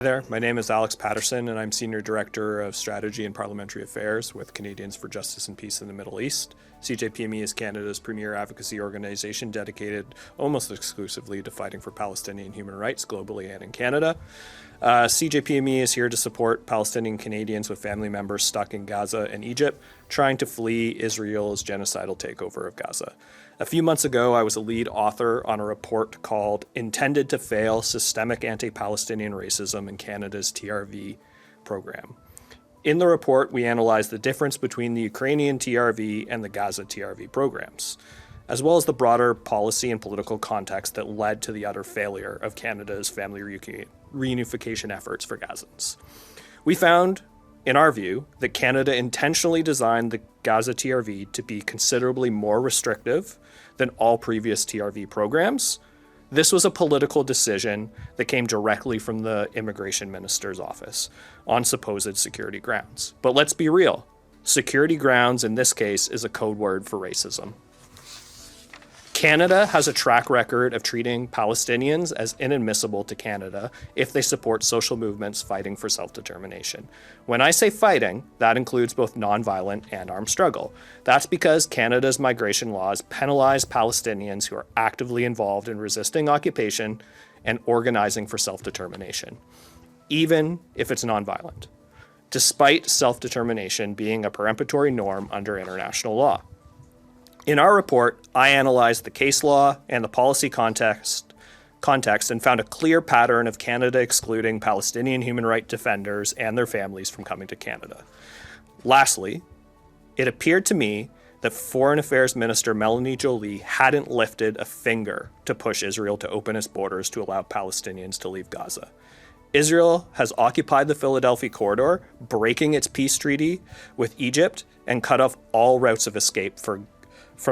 There, my name is Alex Paterson, and I'm Senior Director of Strategy and Parliamentary Affairs with Canadians for Justice and Peace in the Middle East. CJPME is Canada's premier advocacy organization dedicated almost exclusively to fighting for Palestinian human rights globally and in Canada. CJPME is here to support Palestinian Canadians with family members stuck in Gaza and Egypt, trying to flee Israel's genocidal takeover of Gaza. A few months ago, I was a lead author on a report called Intended to Fail: Systemic Anti-Palestinian Racism in Canada's TRV Program. In the report, we analyzed the difference between the Ukrainian TRV and the Gaza TRV programs, as well as the broader policy and political context that led to the utter failure of Canada's family reunification efforts for Gazans. We found, in our view, that Canada intentionally designed the Gaza TRV to be considerably more restrictive than all previous TRV programs. This was a political decision that came directly from the immigration minister's office on supposed security grounds. But let's be real, security grounds in this case is a code word for racism. Canada has a track record of treating Palestinians as inadmissible to Canada if they support social movements fighting for self-determination. When I say fighting, that includes both nonviolent and armed struggle. That's because Canada's migration laws penalize Palestinians who are actively involved in resisting occupation and organizing for self-determination, even if it's nonviolent, despite self-determination being a peremptory norm under international law. In our report, I analyzed the case law and the policy context and found a clear pattern of Canada excluding Palestinian human rights defenders and their families from coming to Canada. Lastly, it appeared to me that Foreign Affairs Minister Melanie Joly hadn't lifted a finger to push Israel to open its borders to allow Palestinians to leave Gaza. Israel has occupied the Philadelphia corridor, breaking its peace treaty with Egypt, and cut off all routes of escape from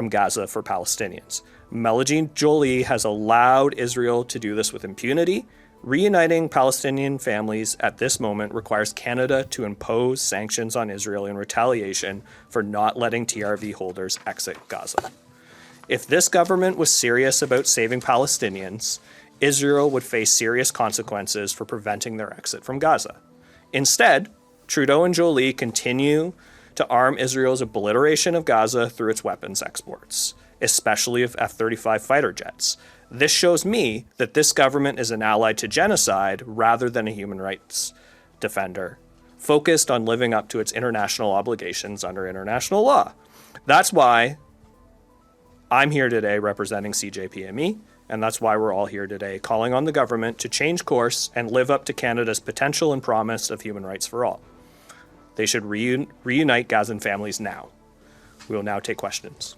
Gaza for Palestinians. Melanie Joly has allowed Israel to do this with impunity. Reuniting Palestinian families at this moment requires Canada to impose sanctions on Israel in retaliation for not letting TRV holders exit Gaza. If this government was serious about saving Palestinians, Israel would face serious consequences for preventing their exit from Gaza. Instead, Trudeau and Joly continue to arm Israel's obliteration of Gaza through its weapons exports, especially of F-35 fighter jets. This shows me that this government is an ally to genocide rather than a human rights defender, focused on living up to its international obligations under international law. That's why I'm here today representing CJPME, and that's why we're all here today calling on the government to change course and live up to Canada's potential and promise of human rights for all. They should reunite Gazan families now. We will now take questions.